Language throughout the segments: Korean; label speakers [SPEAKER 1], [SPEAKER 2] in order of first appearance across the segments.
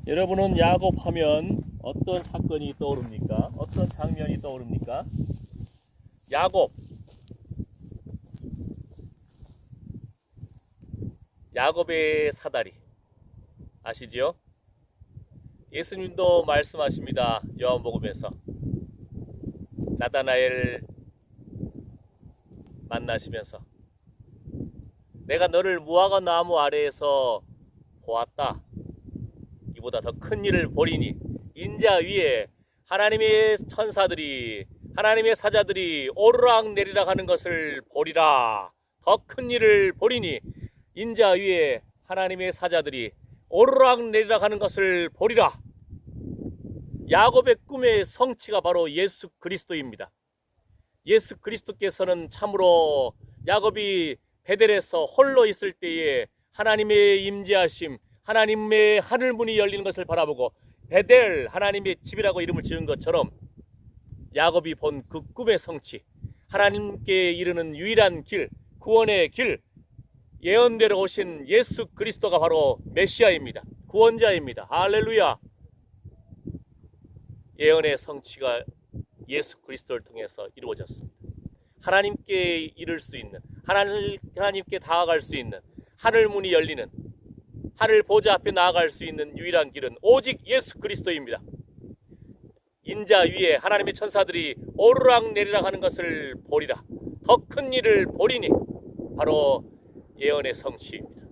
[SPEAKER 1] 여러분은 야곱하면 어떤 사건이 떠오릅니까? 어떤 장면이 떠오릅니까? 야곱의 사다리 아시지요? 예수님도 말씀하십니다. 요한복음에서 나다나엘 만나시면서 내가 너를 무화과 나무 아래에서 보았다. 이보다 더 큰 일을 보리니 인자 위에 하나님의 천사들이 하나님의 사자들이 오르락 내리락 하는 것을 보리라. 더 큰 일을 보리니 인자 위에 하나님의 사자들이 오르락 내리락 하는 것을 보리라. 야곱의 꿈의 성취가 바로 예수 그리스도입니다. 예수 그리스도께서는 참으로 야곱이 베델에서 홀로 있을 때에 하나님의 임재하심, 하나님의 하늘문이 열리는 것을 바라보고 베델 하나님의 집이라고 이름을 지은 것처럼 야곱이 본 그 꿈의 성취, 하나님께 이르는 유일한 길, 구원의 길, 예언대로 오신 예수 그리스도가 바로 메시아입니다. 구원자입니다. 할렐루야. 예언의 성취가 예수 그리스도를 통해서 이루어졌습니다. 하나님께 이를 수 있는, 하나님께 다가갈 수 있는, 하늘문이 열리는, 하늘 보좌 앞에 나아갈 수 있는 유일한 길은 오직 예수 그리스도입니다. 인자 위에 하나님의 천사들이 오르락 내리락 하는 것을 보리라. 더 큰 일을 보리니 바로 예언의 성취입니다.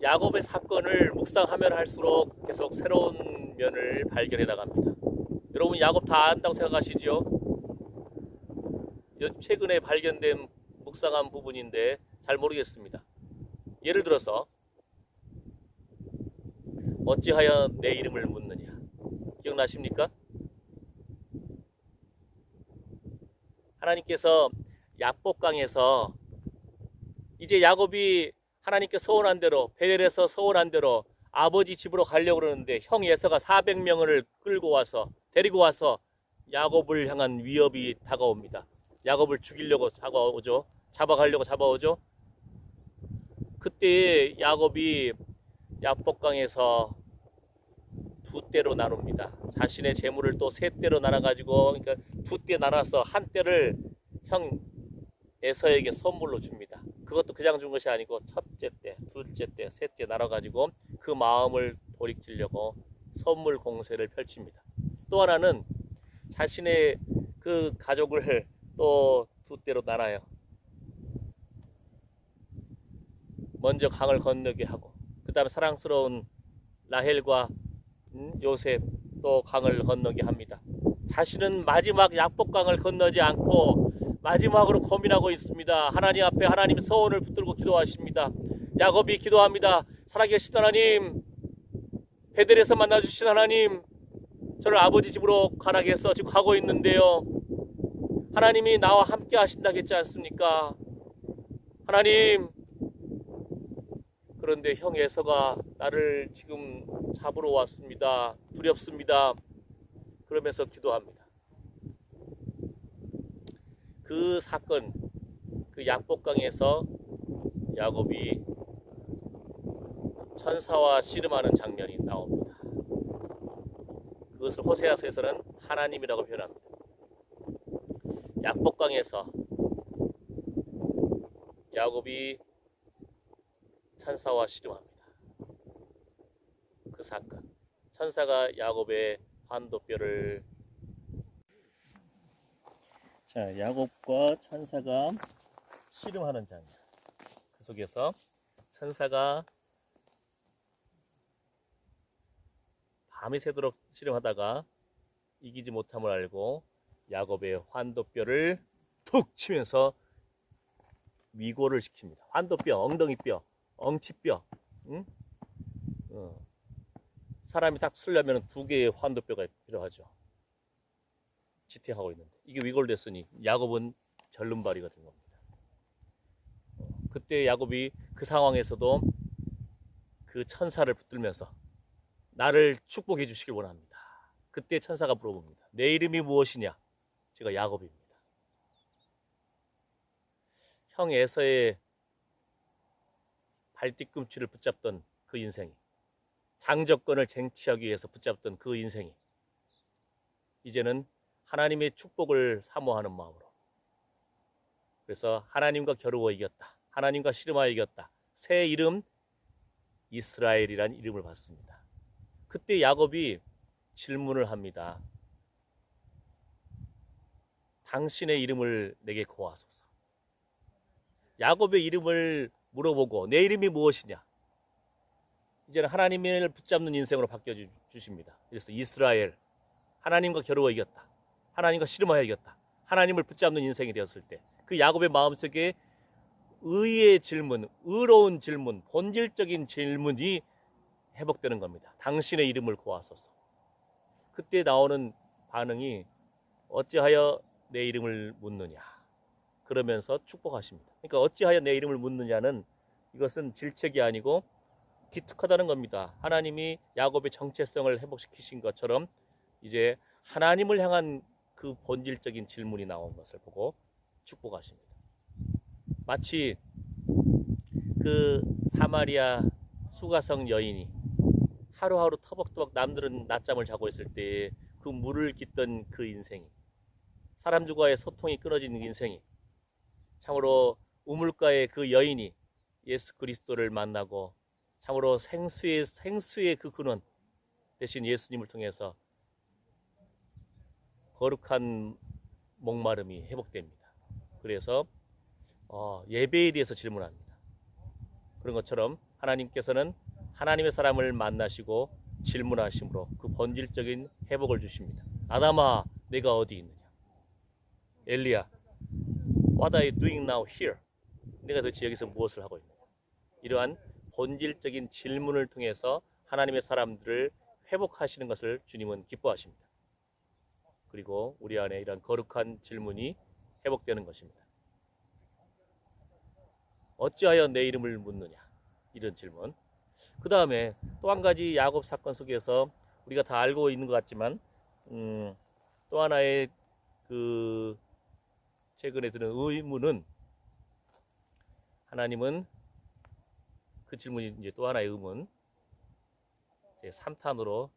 [SPEAKER 1] 야곱의 사건을 묵상하면 할수록 계속 새로운 면을 발견해 나갑니다. 여러분 야곱 다 안다고 생각하시죠? 최근에 발견된 묵상한 부분인데 잘 모르겠습니다. 예를 들어서 어찌하여 내 이름을 묻느냐 기억나십니까? 하나님께서 야복강에서 이제 야곱이 하나님께 서원한 대로 베델에서 서원한 대로 아버지 집으로 가려고 그러는데 형 에서가 400명을 데리고 와서 야곱을 향한 위협이 다가옵니다. 야곱을 죽이려고 잡아가려고 잡아오죠. 그때 야곱이 야복강에서 두 떼로 나눕니다. 자신의 재물을 또 세 떼로 나눠가지고 그러니까 두 떼 나눠서 한 떼를 형 에서에게 선물로 줍니다. 그것도 그냥 준 것이 아니고 첫째 때, 둘째 때, 셋째 나눠가지고 그 마음을 돌이키려고 선물 공세를 펼칩니다. 또 하나는 자신의 그 가족을 또 두 떼로 나눠요. 먼저 강을 건너게 하고 그 다음에 사랑스러운 라헬과 요셉 또 강을 건너게 합니다. 자신은 마지막 약복강을 건너지 않고 마지막으로 고민하고 있습니다. 하나님 앞에 하나님 서원을 붙들고 기도하십니다. 야곱이 기도합니다. 살아계신 하나님, 베델에서 만나주신 하나님, 저를 아버지 집으로 가라게 해서 지금 가고 있는데요. 하나님이 나와 함께 하신다겠지 않습니까? 하나님, 그런데 형 에서가 나를 지금 잡으러 왔습니다. 두렵습니다. 그러면서 기도합니다. 그 사건, 그 약복강에서 야곱이 천사와 씨름하는 장면이 나옵니다. 그것을 호세아서에서는 하나님이라고 표현합니다. 약복강에서 야곱이 천사와 씨름합니다. 그 사건, 천사가 야곱의 환도뼈를 야곱과 천사가 씨름하는 장면. 그 속에서 천사가 밤이 새도록 씨름하다가 이기지 못함을 알고 야곱의 환도뼈를 툭 치면서 위고를 시킵니다. 환도뼈, 엉덩이뼈, 엉치뼈. 응? 사람이 딱 쓰려면 두 개의 환도뼈가 필요하죠. 지탱하고 있는데 이게 위골됐으니 야곱은 절름발이가 된 겁니다. 그때 야곱이 그 상황에서도 그 천사를 붙들면서 나를 축복해 주시길 원합니다. 그때 천사가 물어봅니다. 내 이름이 무엇이냐? 제가 야곱입니다. 형 에서의 발뒤꿈치를 붙잡던 그 인생이, 장정권을 쟁취하기 위해서 붙잡던 그 인생이 이제는 하나님의 축복을 사모하는 마음으로, 그래서 하나님과 겨루어 이겼다, 하나님과 씨름하여 이겼다, 새 이름 이스라엘이라는 이름을 받습니다. 그때 야곱이 질문을 합니다. 당신의 이름을 내게 고하소서. 야곱의 이름을 물어보고 내 이름이 무엇이냐, 이제는 하나님을 붙잡는 인생으로 바뀌어 주십니다. 그래서 이스라엘, 하나님과 겨루어 이겼다, 하나님과 씨름하여 이겼다, 하나님을 붙잡는 인생이 되었을 때 그 야곱의 마음속에 의의 질문, 의로운 질문, 본질적인 질문이 회복되는 겁니다. 당신의 이름을 고하소서. 그때 나오는 반응이 어찌하여 내 이름을 묻느냐, 그러면서 축복하십니다. 그러니까 어찌하여 내 이름을 묻느냐는, 이것은 질책이 아니고 기특하다는 겁니다. 하나님이 야곱의 정체성을 회복시키신 것처럼 이제 하나님을 향한 그 본질적인 질문이 나온 것을 보고 축복하십니다. 마치 그 사마리아 수가성 여인이 하루하루 터벅터벅 남들은 낮잠을 자고 있을 때 그 물을 깃던 그 인생이, 사람들과의 소통이 끊어진 인생이, 참으로 우물가의 그 여인이 예수 그리스도를 만나고 참으로 생수의 그 근원 대신 예수님을 통해서 거룩한 목마름이 회복됩니다. 그래서 예배에 대해서 질문합니다. 그런 것처럼 하나님께서는 하나님의 사람을 만나시고 질문하심으로 그 본질적인 회복을 주십니다. 아담아, 내가 어디 있느냐? 엘리야, What are you doing now here? 내가 도대체 여기서 무엇을 하고 있느냐? 이러한 본질적인 질문을 통해서 하나님의 사람들을 회복하시는 것을 주님은 기뻐하십니다. 그리고 우리 안에 이런 거룩한 질문이 회복되는 것입니다. 어찌하여 내 이름을 묻느냐, 이런 질문. 그 다음에 또 한 가지 야곱 사건 속에서 우리가 다 알고 있는 것 같지만 또 하나의 그 최근에 드는 의문은, 하나님은 그 질문이 이제 또 하나의 의문, 제 3탄으로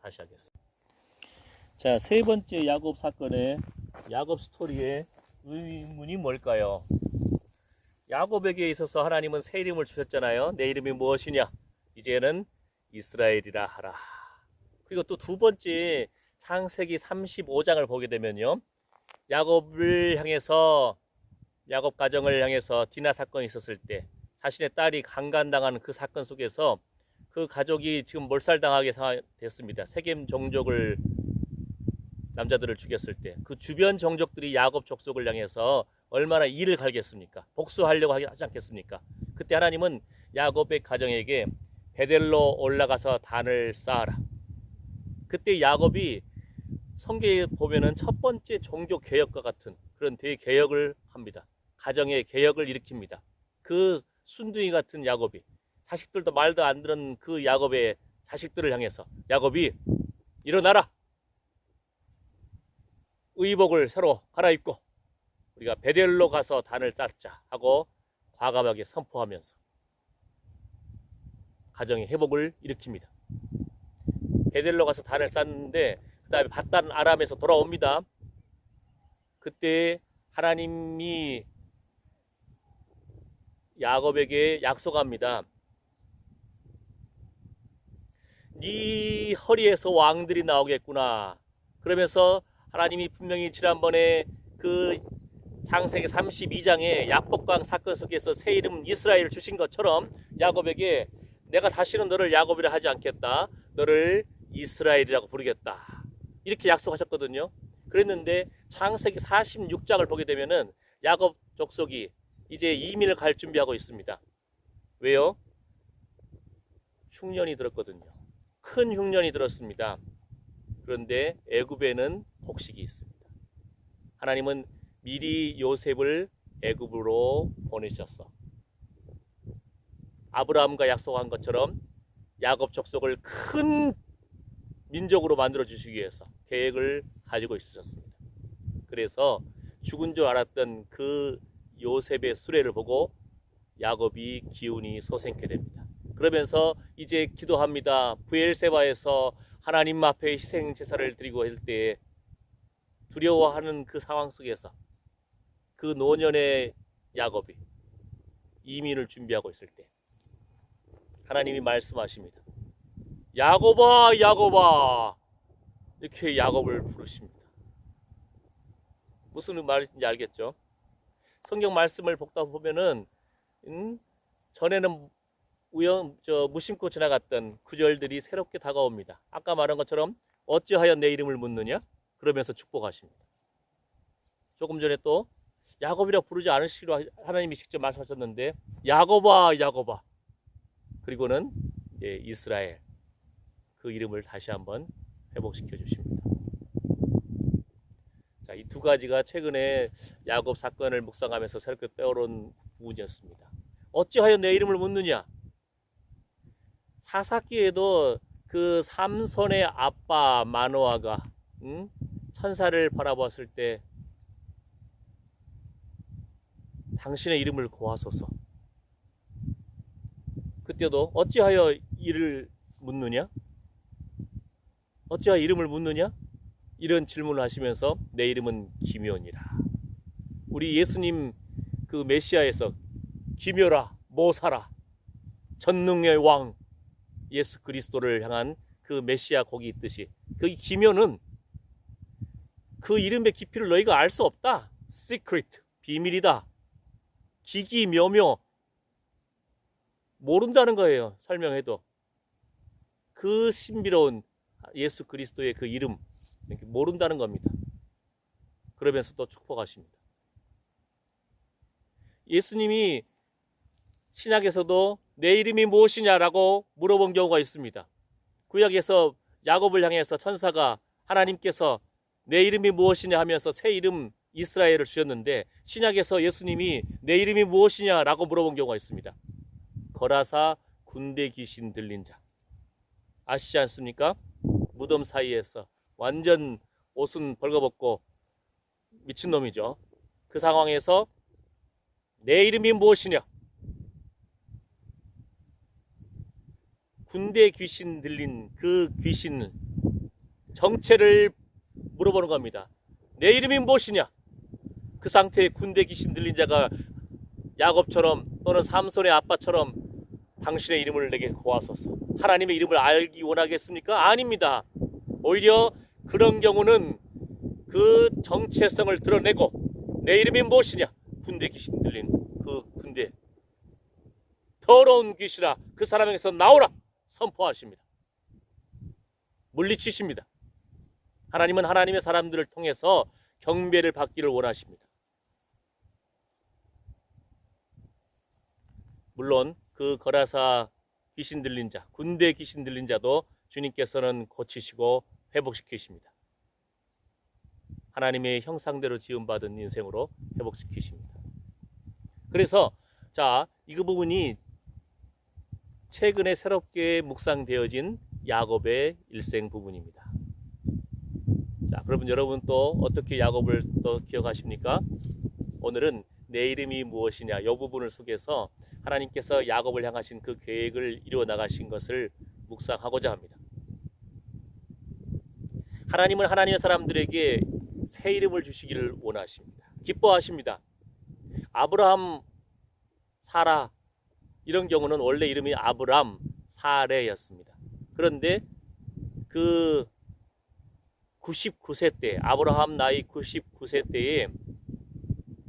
[SPEAKER 1] 다시 하겠습니다. 자, 세 번째 야곱 사건의 야곱 스토리의 의문이 뭘까요? 야곱에게 있어서 하나님은 새 이름을 주셨잖아요. 내 이름이 무엇이냐? 이제는 이스라엘이라 하라. 그리고 또 두 번째 창세기 35장을 보게 되면요, 야곱을 향해서, 야곱 가정을 향해서 디나 사건이 있었을 때 자신의 딸이 강간당하는 그 사건 속에서 그 가족이 지금 몰살당하게 됐습니다. 세겜 종족을, 남자들을 죽였을 때 그 주변 종족들이 야곱 족속을 향해서 얼마나 이를 갈겠습니까? 복수하려고 하지 않겠습니까? 그때 하나님은 야곱의 가정에게 베델로 올라가서 단을 쌓아라. 그때 야곱이 성경에 보면은 첫 번째 종교 개혁과 같은 그런 대개혁을 합니다. 가정의 개혁을 일으킵니다. 그 순둥이 같은 야곱이, 자식들도 말도 안 듣는 그 야곱의 자식들을 향해서 야곱이 일어나라, 의복을 새로 갈아입고 우리가 베델로 가서 단을 쌓자 하고 과감하게 선포하면서 가정의 회복을 일으킵니다. 베델로 가서 단을 쌓는데 그 다음에 밧단 아람에서 돌아옵니다. 그때 하나님이 야곱에게 약속합니다. 네 허리에서 왕들이 나오겠구나. 그러면서 하나님이 분명히 지난번에 그 창세기 32장의 야복강 사건 속에서 새 이름 이스라엘을 주신 것처럼 야곱에게 내가 다시는 너를 야곱이라 하지 않겠다, 너를 이스라엘이라고 부르겠다, 이렇게 약속하셨거든요. 그랬는데 창세기 46장을 보게 되면은 야곱 족속이 이제 이민을 갈 준비하고 있습니다. 왜요? 흉년이 들었거든요. 큰 흉년이 들었습니다. 그런데 애굽에는 곡식이 있습니다. 하나님은 미리 요셉을 애굽으로 보내셨어. 아브라함과 약속한 것처럼 야곱 족속을 큰 민족으로 만들어 주시기 위해서 계획을 가지고 있으셨습니다. 그래서 죽은 줄 알았던 그 요셉의 수레를 보고 야곱이 기운이 솟게 됩니다. 그러면서 이제 기도합니다. 브엘세바에서 하나님 앞에 희생 제사를 드리고 할 때 두려워하는 그 상황 속에서 그 노년의 야곱이 이민을 준비하고 있을 때 하나님이 말씀하십니다. 야곱아, 야곱아, 이렇게 야곱을 부르십니다. 무슨 말인지 알겠죠? 성경 말씀을 보다 보면은 전에는 무심코 지나갔던 구절들이 새롭게 다가옵니다. 아까 말한 것처럼 어찌하여 내 이름을 묻느냐? 그러면서 축복하십니다. 조금 전에 또 야곱이라 부르지 않으시기로 하나님이 직접 말씀하셨는데 야곱아, 야곱아. 그리고는 이스라엘, 그 이름을 다시 한번 회복시켜 주십니다. 자, 이 두 가지가 최근에 야곱 사건을 묵상하면서 새롭게 떠오른 부분이었습니다. 어찌하여 내 이름을 묻느냐? 사사기에도 그 삼손의 아빠 마노아가 천사를 바라보았을 때 당신의 이름을 고하소서. 그때도 어찌하여 이를 묻느냐? 어찌하여 이름을 묻느냐? 이런 질문을 하시면서 내 이름은 기묘니라. 우리 예수님 그 메시아에서 기묘라, 모사라, 전능의 왕 예수 그리스도를 향한 그 메시아 곡이 있듯이 그 기묘는 그 이름의 깊이를 너희가 알 수 없다. 시크릿, 비밀이다. 기기묘묘, 모른다는 거예요. 설명해도. 그 신비로운 예수 그리스도의 그 이름 모른다는 겁니다. 그러면서 또 축복하십니다. 예수님이 신약에서도 내 이름이 무엇이냐라고 물어본 경우가 있습니다. 구약에서 야곱을 향해서 천사가 하나님께서 내 이름이 무엇이냐 하면서 새 이름 이스라엘을 주셨는데 신약에서 예수님이 내 이름이 무엇이냐라고 물어본 경우가 있습니다. 거라사 군대 귀신 들린 자. 아시지 않습니까? 무덤 사이에서 완전 옷은 벌거벗고 미친놈이죠. 그 상황에서 내 이름이 무엇이냐? 군대 귀신 들린 그 귀신 정체를 물어보는 겁니다. 내 이름이 무엇이냐? 그 상태의 군대 귀신 들린 자가 야곱처럼 또는 삼손의 아빠처럼 당신의 이름을 내게 고하소서. 하나님의 이름을 알기 원하겠습니까? 아닙니다. 오히려 그런 경우는 그 정체성을 드러내고 내 이름이 무엇이냐? 군대 귀신 들린 그 군대 더러운 귀신아 그 사람에게서 나오라 선포하십니다. 물리치십니다. 하나님은 하나님의 사람들을 통해서 경배를 받기를 원하십니다. 물론 그 거라사 귀신 들린 자, 군대 귀신 들린 자도 주님께서는 고치시고 회복시키십니다. 하나님의 형상대로 지음받은 인생으로 회복시키십니다. 그래서 자, 이 부분이 최근에 새롭게 묵상되어진 야곱의 일생 부분입니다. 자, 그러면 여러분 또 어떻게 야곱을 또 기억하십니까? 오늘은 내 이름이 무엇이냐 이 부분을 속에서 하나님께서 야곱을 향하신 그 계획을 이루어 나가신 것을 묵상하고자 합니다. 하나님은 하나님의 사람들에게 새 이름을 주시기를 원하십니다. 기뻐하십니다. 아브라함, 사라 이런 경우는 원래 이름이 아브람, 사레였습니다. 그런데 그 99세 때 아브라함 나이 99세 때에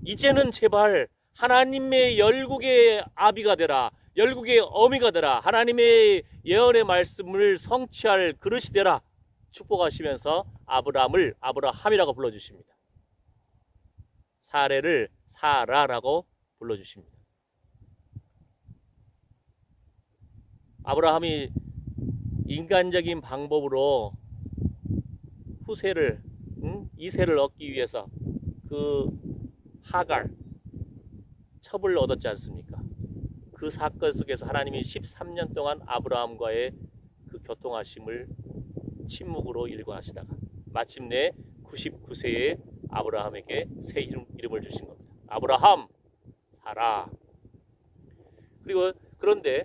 [SPEAKER 1] 이제는 제발 하나님의 열국의 아비가 되라, 열국의 어미가 되라, 하나님의 예언의 말씀을 성취할 그릇이 되라 축복하시면서 아브람을 아브라함이라고 불러주십니다. 사레를 사라라고 불러주십니다. 아브라함이 인간적인 방법으로 후세를 이세를 얻기 위해서 그 하갈 첩을 얻었지 않습니까? 그 사건 속에서 하나님이 13년 동안 아브라함과의 그 교통하심을 침묵으로 일관하시다가 마침내 99세에 아브라함에게 새 이름을 주신 겁니다. 아브라함, 사라. 그런데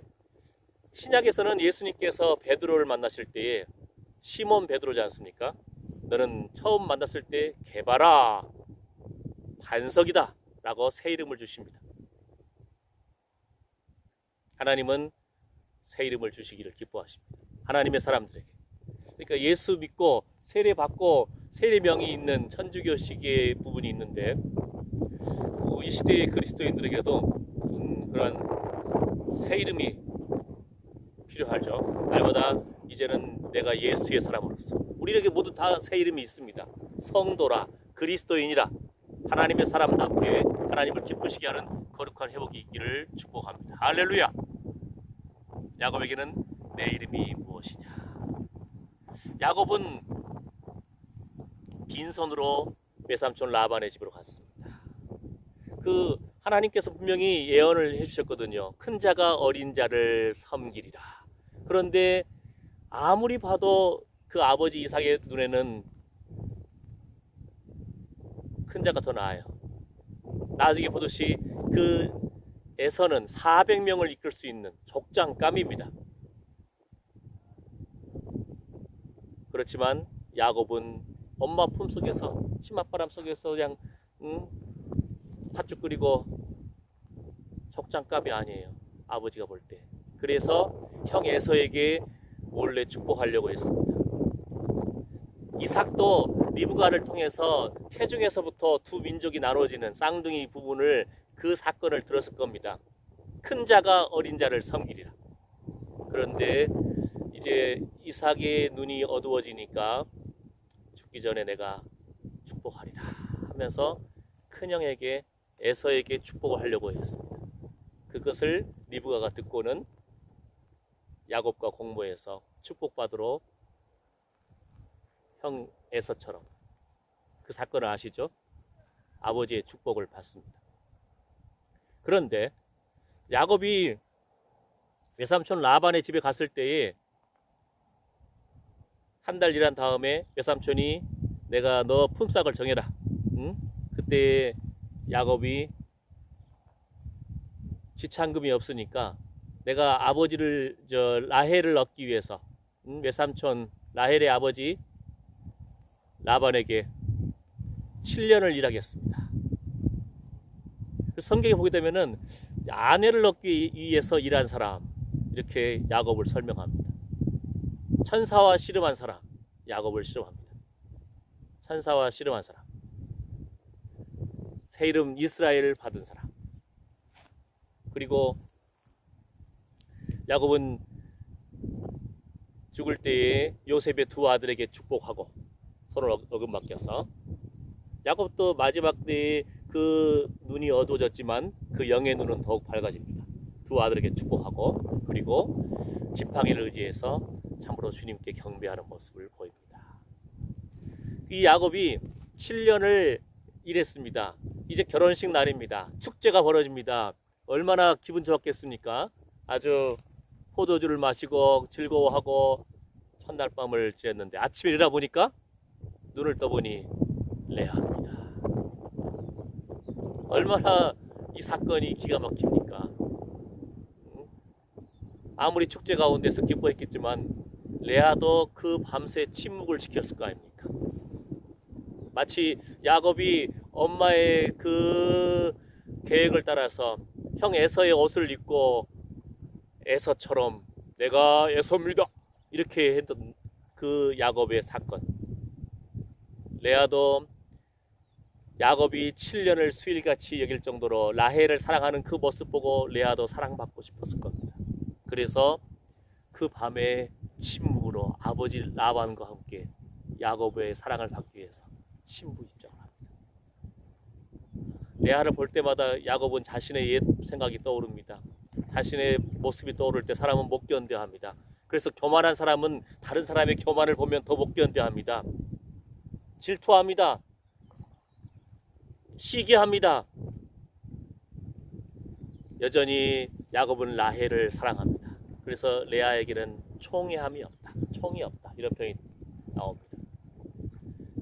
[SPEAKER 1] 신약에서는 예수님께서 베드로를 만나실 때에 시몬 베드로지 않습니까? 너는 처음 만났을 때 개바라 반석이다 라고 새 이름을 주십니다. 하나님은 새 이름을 주시기를 기뻐하십니다. 하나님의 사람들에게. 그러니까 예수 믿고 세례 받고 세례명이 있는 천주교식의 부분이 있는데 이 시대의 그리스도인들에게도 그런 새 이름이 필요하죠. 날마다 이제는 내가 예수의 사람으로서 우리에게 모두 다 새 이름이 있습니다. 성도라, 그리스도인이라, 하나님의 사람답게 하나님을 기쁘시게 하는 거룩한 회복이 있기를 축복합니다. 할렐루야. 야곱에게는 내 이름이 무엇이냐. 야곱은 빈손으로 외삼촌 라반의 집으로 갔습니다. 하나님께서 분명히 예언을 해주셨거든요. 큰 자가 어린 자를 섬기리라. 그런데 아무리 봐도 그 아버지 이삭의 눈에는 큰 자가 더 나아요. 나중에 보듯이 그 에서는 400명을 이끌 수 있는 족장감입니다. 그렇지만 야곱은 엄마 품속에서 치맛바람 속에서 그냥 팥죽 끓이고 족장감이 아니에요. 아버지가 볼 때. 그래서 형 에서에게 몰래 축복하려고 했습니다. 이삭도 리브가를 통해서 태중에서부터 두 민족이 나눠지는 쌍둥이 부분을 그 사건을 들었을 겁니다. 큰 자가 어린 자를 섬기리라. 그런데 이제 이삭의 눈이 어두워지니까 죽기 전에 내가 축복하리라 하면서 큰형에게 에서에게 축복을 하려고 했습니다. 그것을 리브가가 듣고는 야곱과 공모해서 축복받으러 형 에서처럼 그 사건을 아시죠? 아버지의 축복을 받습니다. 그런데 야곱이 외삼촌 라반의 집에 갔을 때에 한 달 일한 다음에 외삼촌이 내가 너 품삯을 정해라. 응? 그때 야곱이 지참금이 없으니까 내가 아버지를 라헬을 얻기 위해서 외삼촌 라헬의 아버지 라반에게 7년을 일하겠습니다. 성경에 보게 되면은 아내를 얻기 위해서 일한 사람 이렇게 야곱을 설명합니다. 천사와 씨름한 사람 야곱을 씨름합니다. 천사와 씨름한 사람, 새 이름 이스라엘을 받은 사람. 그리고 야곱은 죽을 때에 요셉의 두 아들에게 축복하고 손을 어금맡겨서 야곱도 마지막 때에 그 눈이 어두워졌지만 그 영의 눈은 더욱 밝아집니다. 두 아들에게 축복하고 그리고 지팡이를 의지해서 참으로 주님께 경배하는 모습을 보입니다. 이 야곱이 7년을 일했습니다. 이제 결혼식 날입니다. 축제가 벌어집니다. 얼마나 기분 좋았겠습니까? 아주 포도주를 마시고 즐거워하고 첫날 밤을 지냈는데 아침에 일어나 보니까 눈을 떠보니 레아입니다. 얼마나 이 사건이 기가 막힙니까? 아무리 축제 가운데서 기뻐했겠지만 레아도 그 밤새 침묵을 지켰을 거 아닙니까? 마치 야곱이 엄마의 그 계획을 따라서 형 에서의 옷을 입고 에서처럼 내가 에서입니다 이렇게 했던 그 야곱의 사건. 레아도 야곱이 7년을 수일같이 여길 정도로 라헬을 사랑하는 그 모습 보고 레아도 사랑받고 싶었을 겁니다. 그래서 그 밤에 침묵으로 아버지 라반과 함께 야곱의 사랑을 받기 위해서 신부 입장을 합니다. 레아를 볼 때마다 야곱은 자신의 옛 생각이 떠오릅니다. 자신의 모습이 떠오를 때 사람은 못 견뎌합니다. 그래서 교만한 사람은 다른 사람의 교만을 보면 더 못 견뎌합니다. 질투합니다. 시기합니다. 여전히 야곱은 라헬을 사랑합니다. 그래서 레아에게는 총애함이 없다. 총이 없다. 이런 표현이 나옵니다.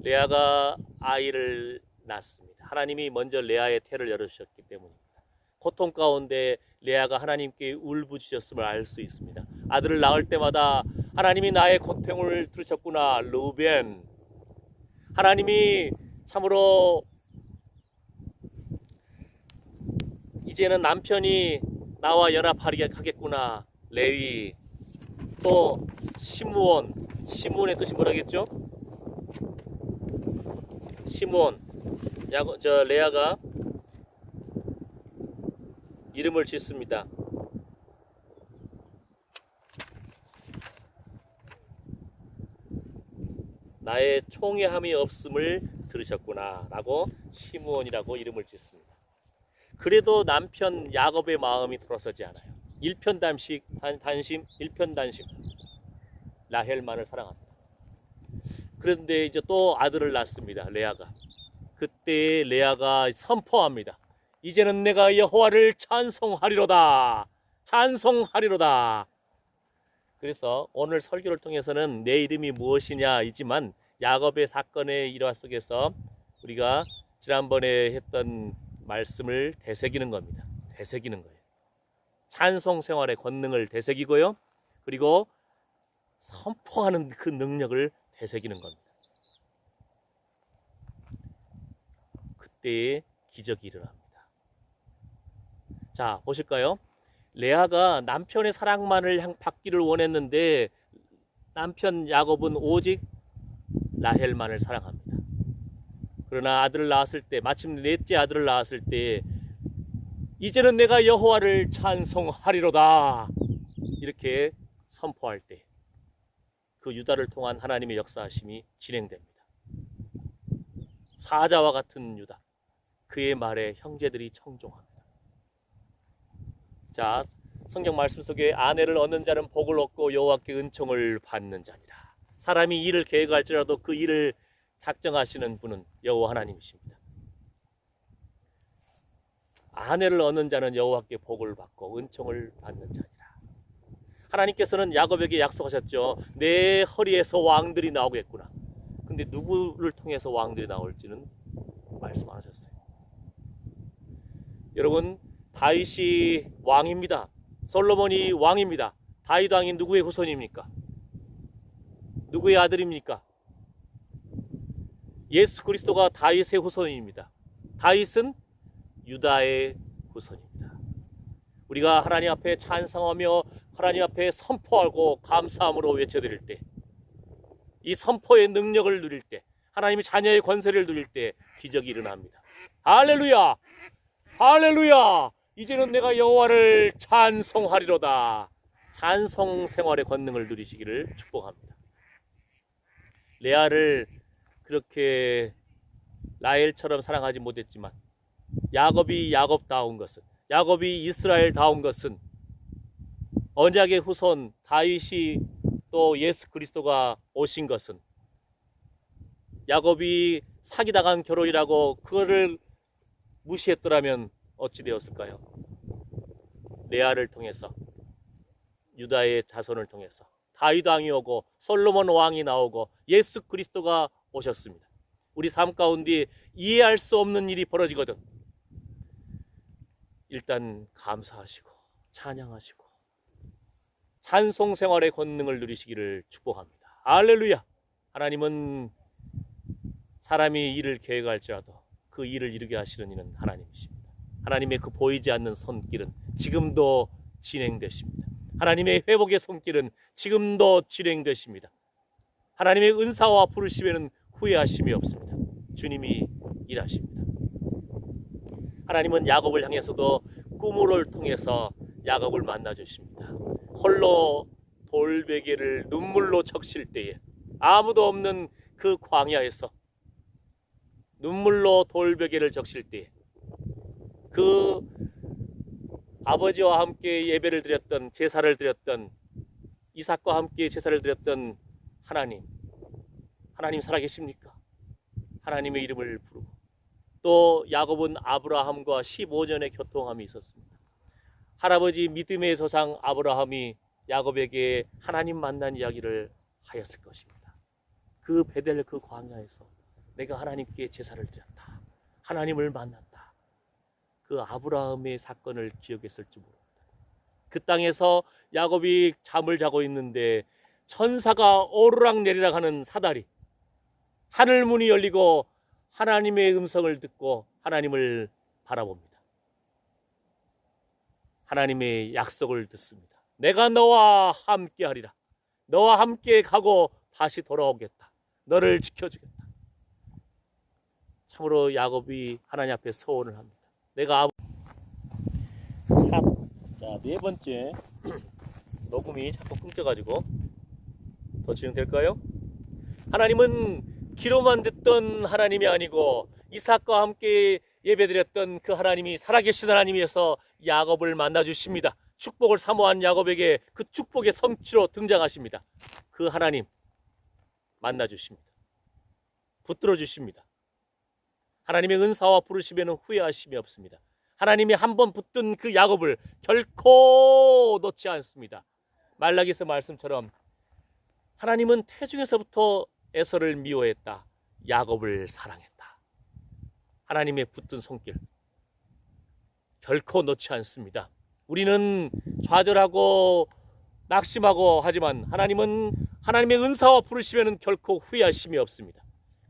[SPEAKER 1] 레아가 아이를 낳습니다. 하나님이 먼저 레아의 태를 열어주셨기 때문입니다. 고통 가운데 레아가 하나님께 울부짖었음을 알 수 있습니다. 아들을 낳을 때마다 하나님이 나의 고통을 들으셨구나. 르우벤, 하나님이 참으로 이제는 남편이 나와 연합하겠구나. 레위, 또 시므온, 시므온의 뜻이 뭐라겠죠? 시므온, 레아가 이름을 짓습니다. 나의 총애함이 없음을 들으셨구나 라고 시므온이라고 이름을 짓습니다. 그래도 남편 야곱의 마음이 돌아서지 않아요. 일편단심 라헬만을 사랑합니다. 그런데 이제 또 아들을 낳습니다. 레아가. 그때 레아가 선포합니다. 이제는 내가 여호와를 찬송하리로다. 찬송하리로다. 그래서 오늘 설교를 통해서는 내 이름이 무엇이냐이지만 야곱의 사건의 일화 속에서 우리가 지난번에 했던 말씀을 되새기는 겁니다. 되새기는 거예요. 찬송 생활의 권능을 되새기고요. 그리고 선포하는 그 능력을 되새기는 겁니다. 그때의 기적이 일어납니다. 자, 보실까요? 레아가 남편의 사랑만을 받기를 원했는데 남편 야곱은 오직 라헬만을 사랑합니다. 그러나 아들을 낳았을 때, 마침 넷째 아들을 낳았을 때 이제는 내가 여호와를 찬송하리로다 이렇게 선포할 때 그 유다를 통한 하나님의 역사하심이 진행됩니다. 사자와 같은 유다, 그의 말에 형제들이 청종합니다. 자, 성경 말씀 속에 아내를 얻는 자는 복을 얻고 여호와께 은총을 받는 자니라. 사람이 일을 계획할지라도 그 일을 작정하시는 분은 여호와 하나님이십니다. 아내를 얻는 자는 여호와께 복을 받고 은총을 받는 자니라. 하나님께서는 야곱에게 약속하셨죠. 내 허리에서 왕들이 나오겠구나. 근데 누구를 통해서 왕들이 나올지는 말씀 안 하셨어요. 여러분, 다윗이 왕입니다. 솔로몬이 왕입니다. 다윗 왕이 누구의 후손입니까? 누구의 아들입니까? 예수 그리스도가 다윗의 후손입니다. 다윗은 유다의 후손입니다. 우리가 하나님 앞에 찬송하며 하나님 앞에 선포하고 감사함으로 외쳐드릴 때, 이 선포의 능력을 누릴 때, 하나님의 자녀의 권세를 누릴 때 기적이 일어납니다. 할렐루야! 할렐루야! 이제는 내가 여호와를 찬송하리로다. 찬송 생활의 권능을 누리시기를 축복합니다. 레아를 그렇게 라헬처럼 사랑하지 못했지만 야곱이 야곱다운 것은, 야곱이 이스라엘다운 것은, 언약의 후손 다윗이 또 예수 그리스도가 오신 것은, 야곱이 사기당한 결혼이라고 그거를 무시했더라면 어찌 되었을까요? 레아를 통해서, 유다의 자손을 통해서 다윗 왕이 오고 솔로몬 왕이 나오고 예수 그리스도가 오셨습니다. 우리 삶 가운데 이해할 수 없는 일이 벌어지거든 일단 감사하시고 찬양하시고 찬송 생활의 권능을 누리시기를 축복합니다. 할렐루야! 하나님은 사람이 일을 계획할지라도 그 일을 이루게 하시는 이는 하나님이십니다. 하나님의 그 보이지 않는 손길은 지금도 진행되십니다. 하나님의 회복의 손길은 지금도 진행되십니다. 하나님의 은사와 부르심에는 후회하심이 없습니다. 주님이 일하십니다. 하나님은 야곱을 향해서도 꿈을 통해서 야곱을 만나 주십니다. 홀로 돌베개를 눈물로 적실 때에, 아무도 없는 그 광야에서 눈물로 돌베개를 적실 때에, 그 아버지와 함께 예배를 드렸던, 제사를 드렸던, 이삭과 함께 제사를 드렸던 하나님 살아계십니까? 하나님의 이름을 부르고, 또 야곱은 아브라함과 15년의 교통함이 있었습니다. 할아버지 믿음의 조상 아브라함이 야곱에게 하나님 만난 이야기를 하였을 것입니다. 그 베델 그 광야에서 내가 하나님께 제사를 드렸다. 하나님을 만났다. 그 아브라함의 사건을 기억했을지 모릅니다. 그 땅에서 야곱이 잠을 자고 있는데 천사가 오르락 내리락 하는 사다리, 하늘 문이 열리고 하나님의 음성을 듣고 하나님을 바라봅니다. 하나님의 약속을 듣습니다. 내가 너와 함께 하리라. 너와 함께 가고 다시 돌아오겠다. 너를 지켜주겠다. 참으로 야곱이 하나님 앞에 서원을 합니다. 내가 자, 네 번째 녹음이 자꾸 끊겨가지고 더 진행될까요? 하나님은 귀로만 듣던 하나님이 아니고 이삭과 함께 예배드렸던 그 하나님이 살아계신 하나님이어서 야곱을 만나주십니다. 축복을 사모한 야곱에게 그 축복의 성취로 등장하십니다. 그 하나님 만나주십니다. 붙들어 주십니다. 하나님의 은사와 부르심에는 후회하심이 없습니다. 하나님이 한번 붙든 그 야곱을 결코 놓지 않습니다. 말라기서 말씀처럼 하나님은 태중에서부터 에서를 미워했다. 야곱을 사랑했다. 하나님의 붙든 손길 결코 놓지 않습니다. 우리는 좌절하고 낙심하고 하지만 하나님은 하나님의 은사와 부르심에는 결코 후회하심이 없습니다.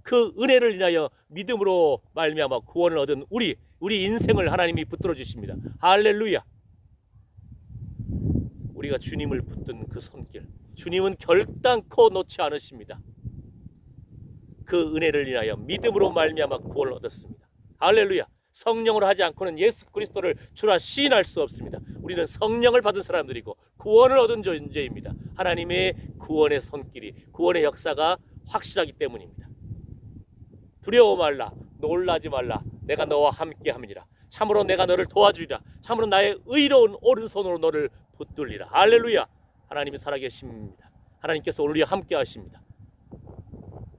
[SPEAKER 1] 그 은혜를 인하여 믿음으로 말미암아 구원을 얻은 우리 인생을 하나님이 붙들어 주십니다. 할렐루야. 우리가 주님을 붙든 그 손길, 주님은 결단코 놓지 않으십니다. 그 은혜를 인하여 믿음으로 말미암아 구원을 얻었습니다. 할렐루야. 성령으로 하지 않고는 예수 그리스도를 주라 시인할 수 없습니다. 우리는 성령을 받은 사람들이고 구원을 얻은 존재입니다. 하나님의 구원의 손길이, 구원의 역사가 확실하기 때문입니다. 두려워 말라, 놀라지 말라, 내가 너와 함께 함이니라. 참으로 내가 너를 도와주리라. 참으로 나의 의로운 오른손으로 너를 붙들리라. 할렐루야. 하나님이 살아계십니다. 하나님께서 오늘 함께 하십니다.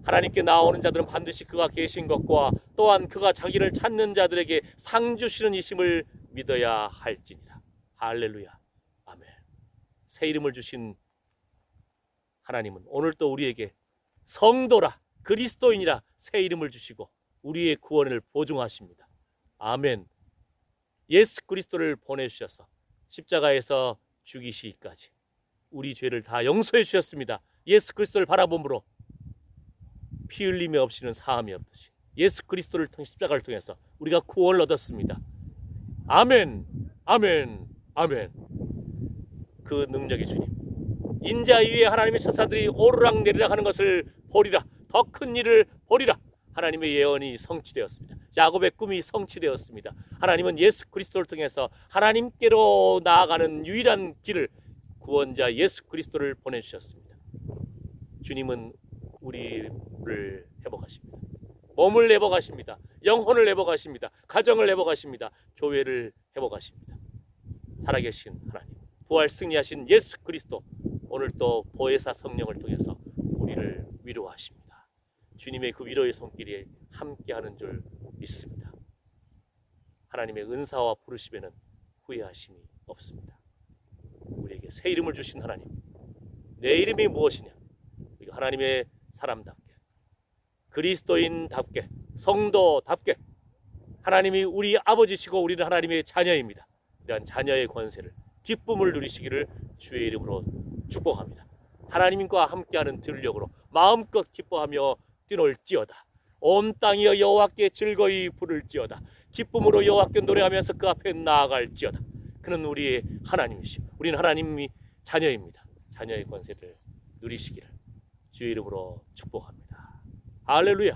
[SPEAKER 1] 하나님께 나오는 자들은 반드시 그가 계신 것과 또한 그가 자기를 찾는 자들에게 상 주시는 이심을 믿어야 할지니라. 할렐루야. 아멘. 새 이름을 주신 하나님은 오늘 또 우리에게 성도라, 그리스도인이라 새 이름을 주시고 우리의 구원을 보증하십니다. 아멘. 예수 그리스도를 보내주셔서 십자가에서 죽이시기까지 우리 죄를 다 용서해 주셨습니다. 예수 그리스도를 바라봄으로 피 흘림이 없이는 사함이 없듯이 예수 그리스도를 통해 십자가를 통해서 우리가 구원을 얻었습니다. 아멘. 아멘. 아멘. 그 능력의 주님, 인자 위에 하나님의 천사들이 오르락 내리락 하는 것을 보리라. 더 큰 일을 보리라. 하나님의 예언이 성취되었습니다. 야곱의 꿈이 성취되었습니다. 하나님은 예수 그리스도를 통해서 하나님께로 나아가는 유일한 길을, 구원자 예수 그리스도를 보내주셨습니다. 주님은 우리를 회복하십니다. 몸을 회복하십니다. 영혼을 회복하십니다. 가정을 회복하십니다. 교회를 회복하십니다. 살아계신 하나님, 부활 승리하신 예수 그리스도, 오늘 또 보혜사 성령을 통해서 우리를 위로하십니다. 주님의 그 위로의 손길이 함께하는 줄 믿습니다. 하나님의 은사와 부르심에는 후회하심이 없습니다. 우리에게 새 이름을 주신 하나님, 내 이름이 무엇이냐? 우리가 하나님의 사람답게, 그리스도인답게, 성도답게, 하나님이 우리 아버지시고 우리는 하나님의 자녀입니다. 이러한 자녀의 권세를, 기쁨을 누리시기를 주의 이름으로 축복합니다. 하나님과 함께하는 들력으로 마음껏 기뻐하며 뛰놀지어다. 온 땅이여 여호와께 즐거이 부를지어다. 기쁨으로 여호와께 노래하면서 그 앞에 나아갈지어다. 그는 우리의 하나님이시고 우리는 하나님이 자녀입니다. 자녀의 권세를 누리시기를 주의 이름으로 축복합니다. 할렐루야.